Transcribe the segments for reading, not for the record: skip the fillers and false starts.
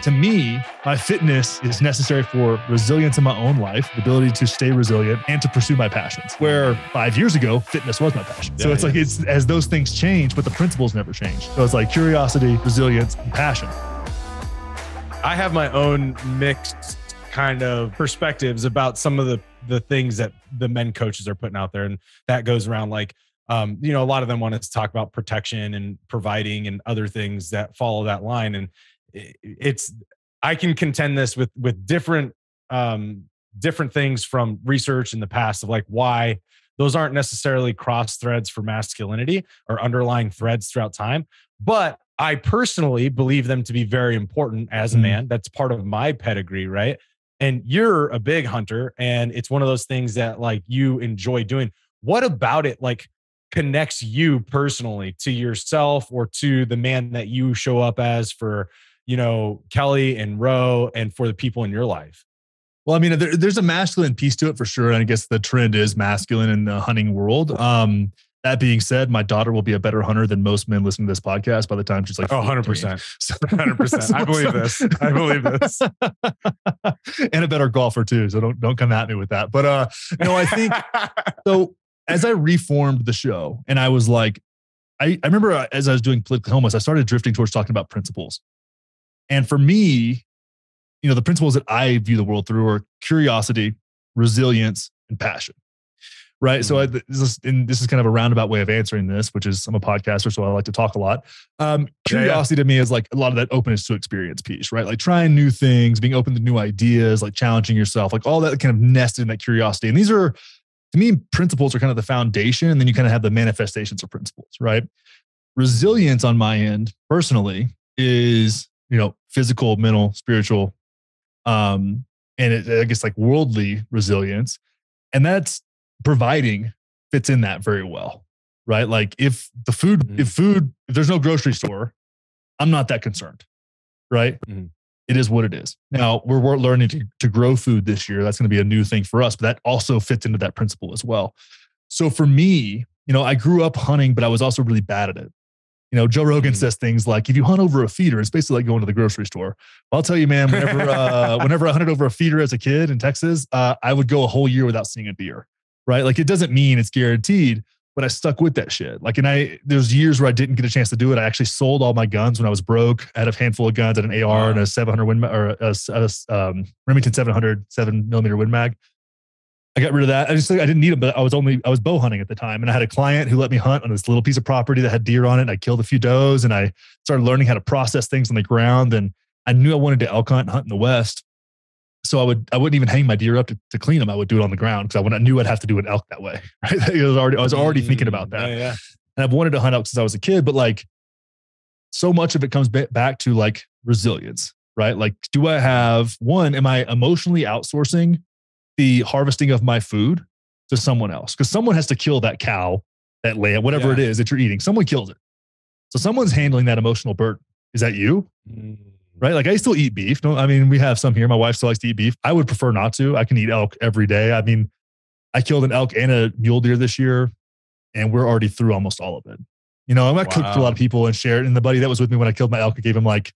to me, my fitness is necessary for resilience in my own life, the ability to stay resilient and to pursue my passions. Where 5 years ago, fitness was my passion. So it's as those things change, but the principles never change. So it's like curiosity, resilience, and passion. I have my own mixed kind of perspectives about some of the things that the men coaches are putting out there. And that goes around like, a lot of them want to talk about protection and providing and other things that follow that line. And I can contend this with different things from research in the past of like why those aren't necessarily cross threads for masculinity or underlying threads throughout time. But I personally believe them to be very important as a man. That's part of my pedigree, right? And you're a big hunter, and it's one of those things that like you enjoy doing. What about it like connects you personally to yourself or to the man that you show up as for, Kelly and Ro and for the people in your life? Well, I mean, there's a masculine piece to it for sure. And I guess the trend is masculine in the hunting world. That being said, my daughter will be a better hunter than most men listening to this podcast by the time she's like 14. 100%. 100%. I believe this. And a better golfer too. So don't come at me with that. But I think so. As I reformed the show, and I was like, I remember as I was doing Politically Homeless, I started drifting towards talking about principles. And for me, the principles that I view the world through are curiosity, resilience, and passion. Right. So this is kind of a roundabout way of answering this, which is I'm a podcaster, so I like to talk a lot. Curiosity to me is like a lot of that openness to experience piece, right? Like trying new things, being open to new ideas, like challenging yourself, like all that kind of nested in that curiosity. And these are, to me, principles are kind of the foundation. And then you kind of have the manifestations of principles, right? Resilience on my end, personally, is, physical, mental, spiritual, and I guess like worldly resilience. And that's providing fits in that very well, right? Like if there's no grocery store, I'm not that concerned, right? It is what it is. Now we're learning to grow food this year. That's going to be a new thing for us, but that also fits into that principle as well. So for me, I grew up hunting, but I was also really bad at it. Joe Rogan says things like, if you hunt over a feeder, it's basically like going to the grocery store. I'll tell you, man, whenever I hunted over a feeder as a kid in Texas, I would go a whole year without seeing a deer. Right? Like it doesn't mean it's guaranteed, but I stuck with that shit. Like, there's years where I didn't get a chance to do it. I actually sold all my guns when I was broke. I had a handful of guns, at an AR and a 700 Win or a Remington 700 7mm Win Mag. I got rid of that. I didn't need them, but I was bow hunting at the time. And I had a client who let me hunt on this little piece of property that had deer on it. And I killed a few does, and I started learning how to process things on the ground. And I knew I wanted to elk hunt and hunt in the West. So I wouldn't even hang my deer up to clean them. I would do it on the ground because I knew I'd have to do an elk that way. Right? I was already thinking about that. Yeah. And I've wanted to hunt elk since I was a kid, but like so much of it comes back to like resilience, right? Like, am I emotionally outsourcing the harvesting of my food to someone else? Because someone has to kill that cow, that lamb, whatever it is that you're eating. Someone kills it. So someone's handling that emotional burden. Is that you? Right? Like I still eat beef. We have some here. My wife still likes to eat beef. I would prefer not to. I can eat elk every day. I killed an elk and a mule deer this year, and we're already through almost all of it. I cooked for a lot of people and shared. And the buddy that was with me when I killed my elk, I gave him like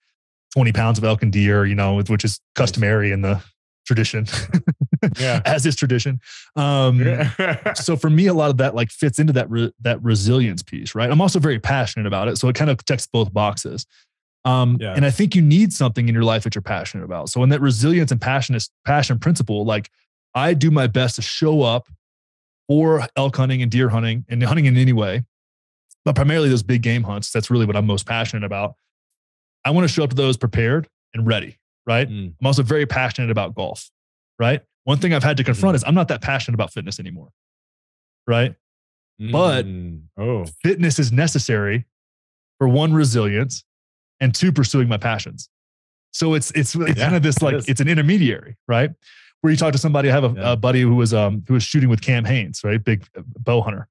20 pounds of elk and deer, which is customary in the tradition, as is tradition. So for me, a lot of that like fits into that resilience piece, right? I'm also very passionate about it. So it kind of checks both boxes. And I think you need something in your life that you're passionate about. So in that resilience and passion principle, like I do my best to show up for elk hunting and deer hunting and hunting in any way, but primarily those big game hunts. That's really what I'm most passionate about. I want to show up to those prepared and ready, right? I'm also very passionate about golf, right? One thing I've had to confront is I'm not that passionate about fitness anymore, right? But fitness is necessary for one, resilience, and two, pursuing my passions. So it's kind of this, like, it's an intermediary, right? Where you talk to somebody. I have a buddy who was shooting with Cam Haynes, right? Big bow hunter.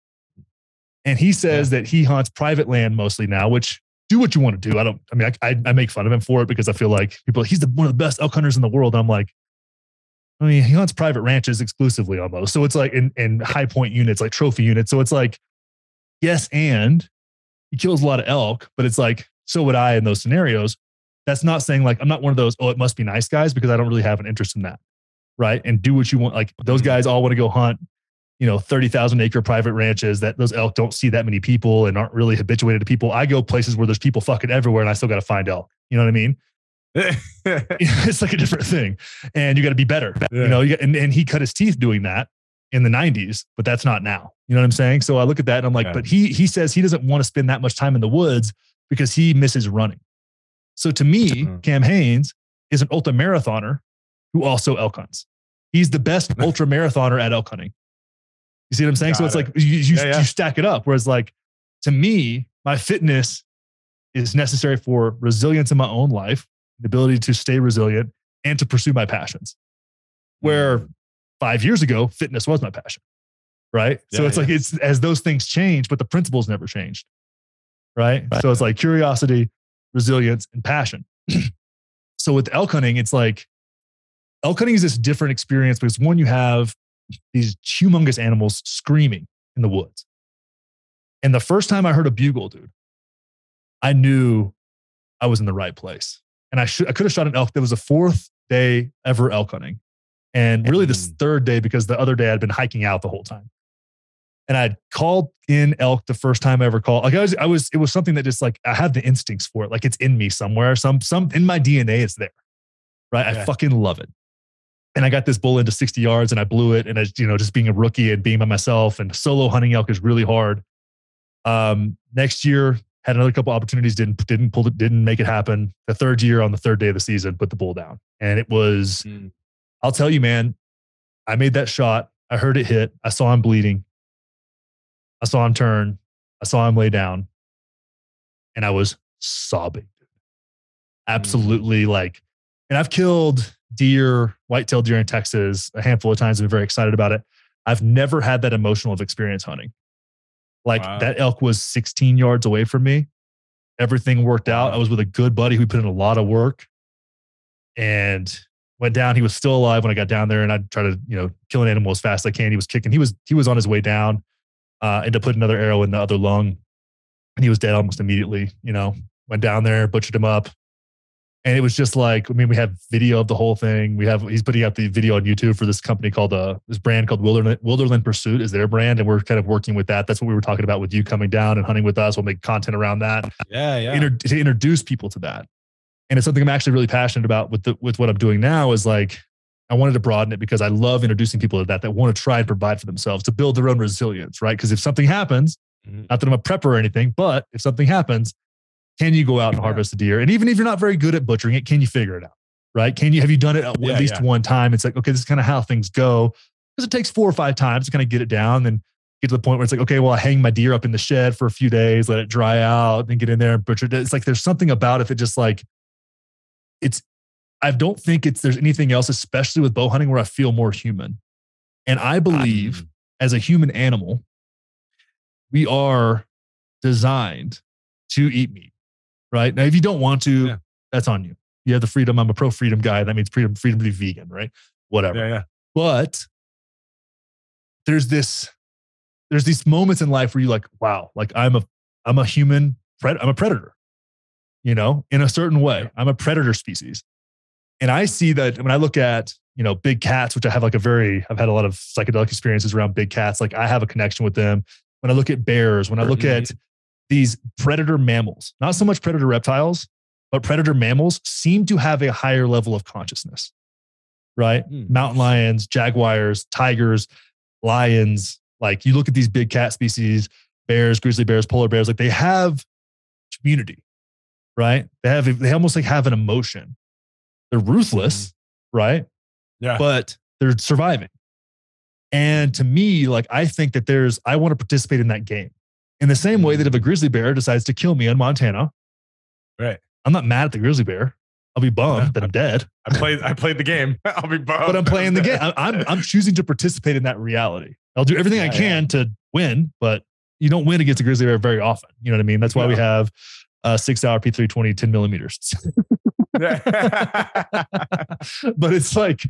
And he says that he hunts private land mostly now, which do what you want to do. I make fun of him for it because I feel like he's one of the best elk hunters in the world. I'm like, he hunts private ranches exclusively almost. So it's like in high point units, like trophy units. So it's like, yes. And he kills a lot of elk, but it's like, so would I in those scenarios. that's not saying like, I'm not one of those, oh, it must be nice guys, because I don't really have an interest in that. Right. And do what you want. Like those guys all want to go hunt, 30,000 acre private ranches that those elk don't see that many people and aren't really habituated to people. I go places where there's people fucking everywhere and I still got to find elk. You know what I mean? It's like a different thing, and you got to be better, and he cut his teeth doing that in the 90s, but that's not now. You know what I'm saying? So I look at that and I'm like, but he says he doesn't want to spend that much time in the woods because he misses running. So to me, Cam Hanes is an ultra marathoner who also elk hunts. He's the best ultra marathoner at elk hunting. You see what I'm saying? So it's like you stack it up. Whereas like, to me, my fitness is necessary for resilience in my own life, the ability to stay resilient and to pursue my passions. Where 5 years ago, fitness was my passion. Right. So it's like, it's as those things change, but the principles never changed. Right. So it's like curiosity, resilience, and passion. So with elk hunting, it's like elk hunting is this different experience because one, you have these humongous animals screaming in the woods. And the first time I heard a bugle, dude, I knew I was in the right place. And I could have shot an elk. That was the fourth day ever elk hunting. And really this third day, because the other day I'd been hiking out the whole time. And I'd called in elk the first time I ever called. Like it was something that just like, I have the instincts for it. Like it's in me somewhere, some in my DNA, it's there. Right. I fucking love it. And I got this bull into 60 yards and I blew it. And I, just being a rookie and being by myself, and solo hunting elk is really hard. Next year had another couple opportunities, didn't make it happen. The third year, on the third day of the season, put the bull down. And it was, I'll tell you, man, I made that shot. I heard it hit. I saw him bleeding. I saw him turn. I saw him lay down. And I was sobbing. Absolutely like, and I've killed deer, white-tailed deer in Texas a handful of times. I've been very excited about it. I've never had that emotional of experience hunting. Like that elk was 16 yards away from me. Everything worked out. I was with a good buddy who put in a lot of work and went down. He was still alive when I got down there, and I'd try to, kill an animal as fast as I can. He was kicking. He was on his way down, and to put another arrow in the other lung, and he was dead almost immediately. Went down there, butchered him up. And it was just like, we have video of the whole thing. He's putting out the video on YouTube for this company called, this brand called Wilderland Pursuit is their brand. And we're kind of working with that. That's what we were talking about with you coming down and hunting with us. We'll make content around that. To introduce people to that. And it's something I'm actually really passionate about with what I'm doing now is like, I wanted to broaden it because I love introducing people to that want to try and provide for themselves to build their own resilience, right? Because if something happens, not that I'm a prepper or anything, but if something happens, can you go out and harvest a deer? And even if you're not very good at butchering it, can you figure it out? Right? Have you done it at least one time? It's like, okay, this is kind of how things go. Because it takes 4 or 5 times to kind of get it down, then get to the point where it's like, okay, well, I hang my deer up in the shed for a few days, let it dry out, then get in there and butcher it. It's like, there's something about it that just like, I don't think there's anything else, especially with bow hunting, where I feel more human. And I believe as a human animal, we are designed to eat meat. Right? Now, if you don't want to, that's on you. You have the freedom. I'm a pro freedom guy. That means freedom to be vegan, right? Whatever. But there's these moments in life where you're like, wow, like I'm a human, I'm a predator, in a certain way. I'm a predator species. And I see that when I look at, big cats, which I have I've had a lot of psychedelic experiences around big cats. Like I have a connection with them. When I look at bears, when I look at these predator mammals, not so much predator reptiles, but predator mammals seem to have a higher level of consciousness, right? Mountain lions, jaguars, tigers, lions. Like you look at these big cat species, bears, grizzly bears, polar bears, like they have community, right? They almost like have an emotion. They're ruthless, right? Yeah. But they're surviving. And to me, like, I think that I want to participate in that game. In the same way that if a grizzly bear decides to kill me in Montana, right? I'm not mad at the grizzly bear. I'll be bummed that I'm dead. I played the game. I'll be bummed. But I'm playing the game. I'm choosing to participate in that reality. I'll do everything I can to win, but you don't win against a grizzly bear very often. You know what I mean? That's why we have a 6-hour P320 10 millimeters. But it's like,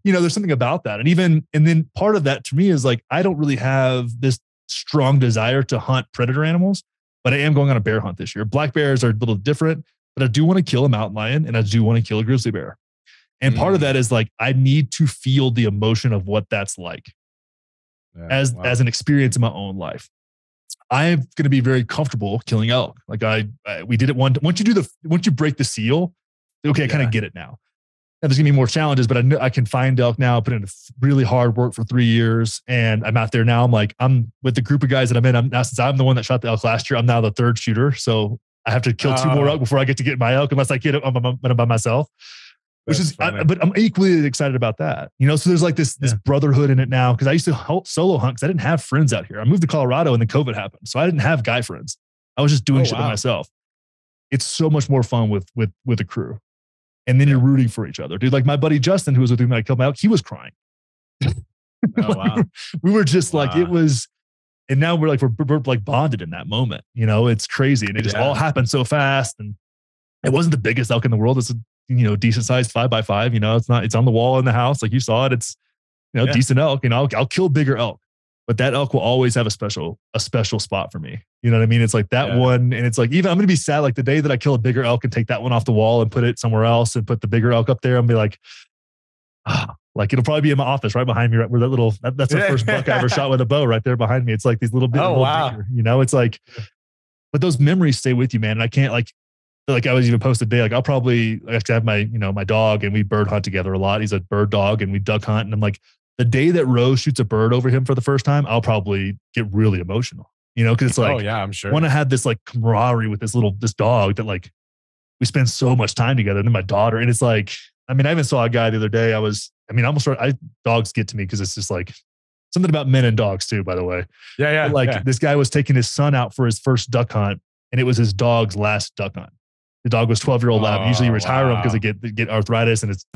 there's something about that. And then part of that to me is like, I don't really have this strong desire to hunt predator animals, but I am going on a bear hunt this year. Black bears are a little different. but I do want to kill a mountain lion and I do want to kill a grizzly bear. And part of that is like, I need to feel the emotion of what that's like as an experience in my own life. I'm going to be very comfortable killing elk. Like we did it once you break the seal, okay, I kind of get it now. And there's gonna be more challenges, but I can find elk now, put in really hard work for 3 years. And I'm out there now. I'm with the group of guys that I'm in. Since I'm the one that shot the elk last year, I'm now the third shooter. So I have to kill 2 more elk before I get to get my elk, unless I get it by myself. But I'm equally excited about that. So there's like this brotherhood in it now. Cause I used to solo hunt because I didn't have friends out here. I moved to Colorado and then COVID happened. So I didn't have guy friends. I was just doing shit by myself. It's so much more fun with a crew. And then you're rooting for each other. Dude, like my buddy Justin, who was with me when I killed my elk, he was crying. We were just like, it was, and now we're like bonded in that moment. It's crazy. And it just all happened so fast. And it wasn't the biggest elk in the world. It's a decent sized 5x5. It's on the wall in the house. Like you saw it. It's decent elk. I'll kill bigger elk. But that elk will always have a special spot for me. You know what I mean? It's like that one. And it's like, even I'm going to be sad. Like the day that I kill a bigger elk and take that one off the wall and put it somewhere else and put the bigger elk up there, I'm be like, like it'll probably be in my office right behind me, right where that's the first buck I ever shot with a bow right there behind me. It's like these little bit. Bigger, it's like, but those memories stay with you, man. And I can't like I was even posted today, like I'll probably have my, my dog and we bird hunt together a lot. He's a bird dog and we duck hunt. And I'm like, the day that Rose shoots a bird over him for the first time, I'll probably get really emotional, cause it's like, I'm sure. When I had this like camaraderie with this dog that like we spend so much time together, and then my daughter. And it's like, I even saw a guy the other day. Dogs get to me because it's just like something about men and dogs too, by the way. This guy was taking his son out for his first duck hunt and it was his dog's last duck hunt. The dog was 12-year-old lab. Usually you retire them because they get arthritis and it's,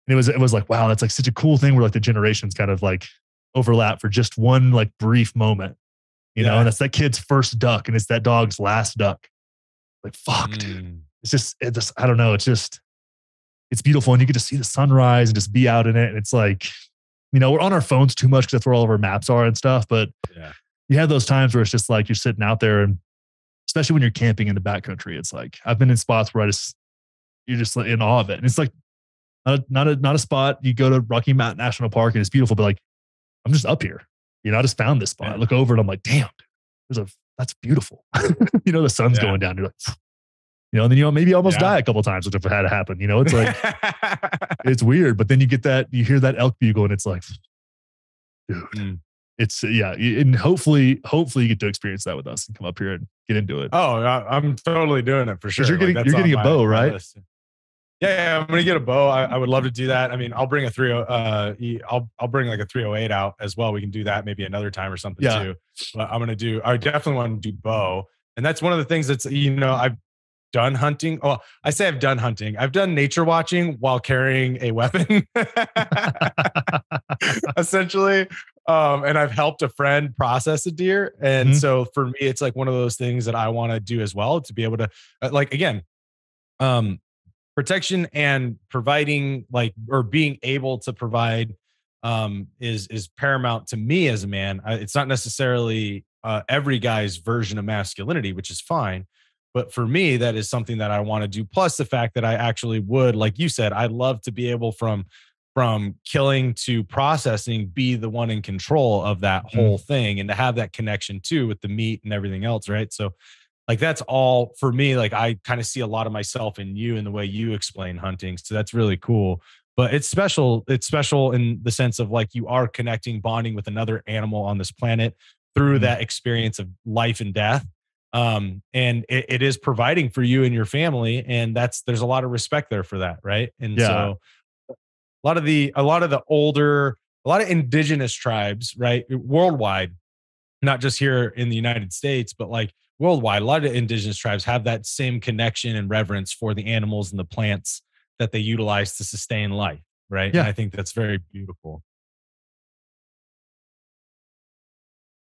and it was like, wow, that's like such a cool thing where like the generations kind of like overlap for just one like brief moment, and that's that kid's first duck and it's that dog's last duck. Like, fuck, dude. It's just, I don't know. It's beautiful. And you get to see the sunrise and just be out in it. And it's like, we're on our phones too much because that's where all of our maps are and stuff. But you have those times where it's just like, you're sitting out there and especially when you're camping in the backcountry, it's like, I've been in spots where you're just in awe of it. And it's like, not a spot. You go to Rocky Mountain National Park and it's beautiful, but like, I'm just up here. I just found this spot. I look over and I'm like, damn, that's beautiful. The sun's going down. You're like, and then maybe almost die a couple of times, which if it had to happen, it's like it's weird. But then you hear that elk bugle and it's like, dude, it's and hopefully you get to experience that with us and come up here and get into it. Oh, I'm totally doing it for sure. You're getting a bow, right? Yeah, I'm gonna get a bow. I would love to do that. I'll bring I'll bring like a 308 out as well. We can do that maybe another time or something too. But I definitely want to do bow. And that's one of the things that's, I've done hunting. Oh, I say I've done hunting. I've done nature watching while carrying a weapon, essentially. And I've helped a friend process a deer. And so for me, it's like one of those things that I want to do as well, to be able to protection and providing or being able to provide is paramount to me as a man. It's not necessarily every guy's version of masculinity, which is fine. But for me, that is something that I want to do. Plus the fact that I actually would, like you said, I'd love to be able from killing to processing, be the one in control of that whole thing and to have that connection too with the meat and everything else. Right. So like, that's all for me. Like I kind of see a lot of myself in you and the way you explain hunting. So that's really cool, but it's special. It's special in the sense of like, you are connecting, bonding with another animal on this planet through that experience of life and death. And it is providing for you and your family. And there's a lot of respect there for that. Right. And so a lot of indigenous tribes, right, worldwide, not just here in the United States, but like worldwide, a lot of indigenous tribes have that same connection and reverence for the animals and the plants that they utilize to sustain life. Right. Yeah. And I think that's very beautiful.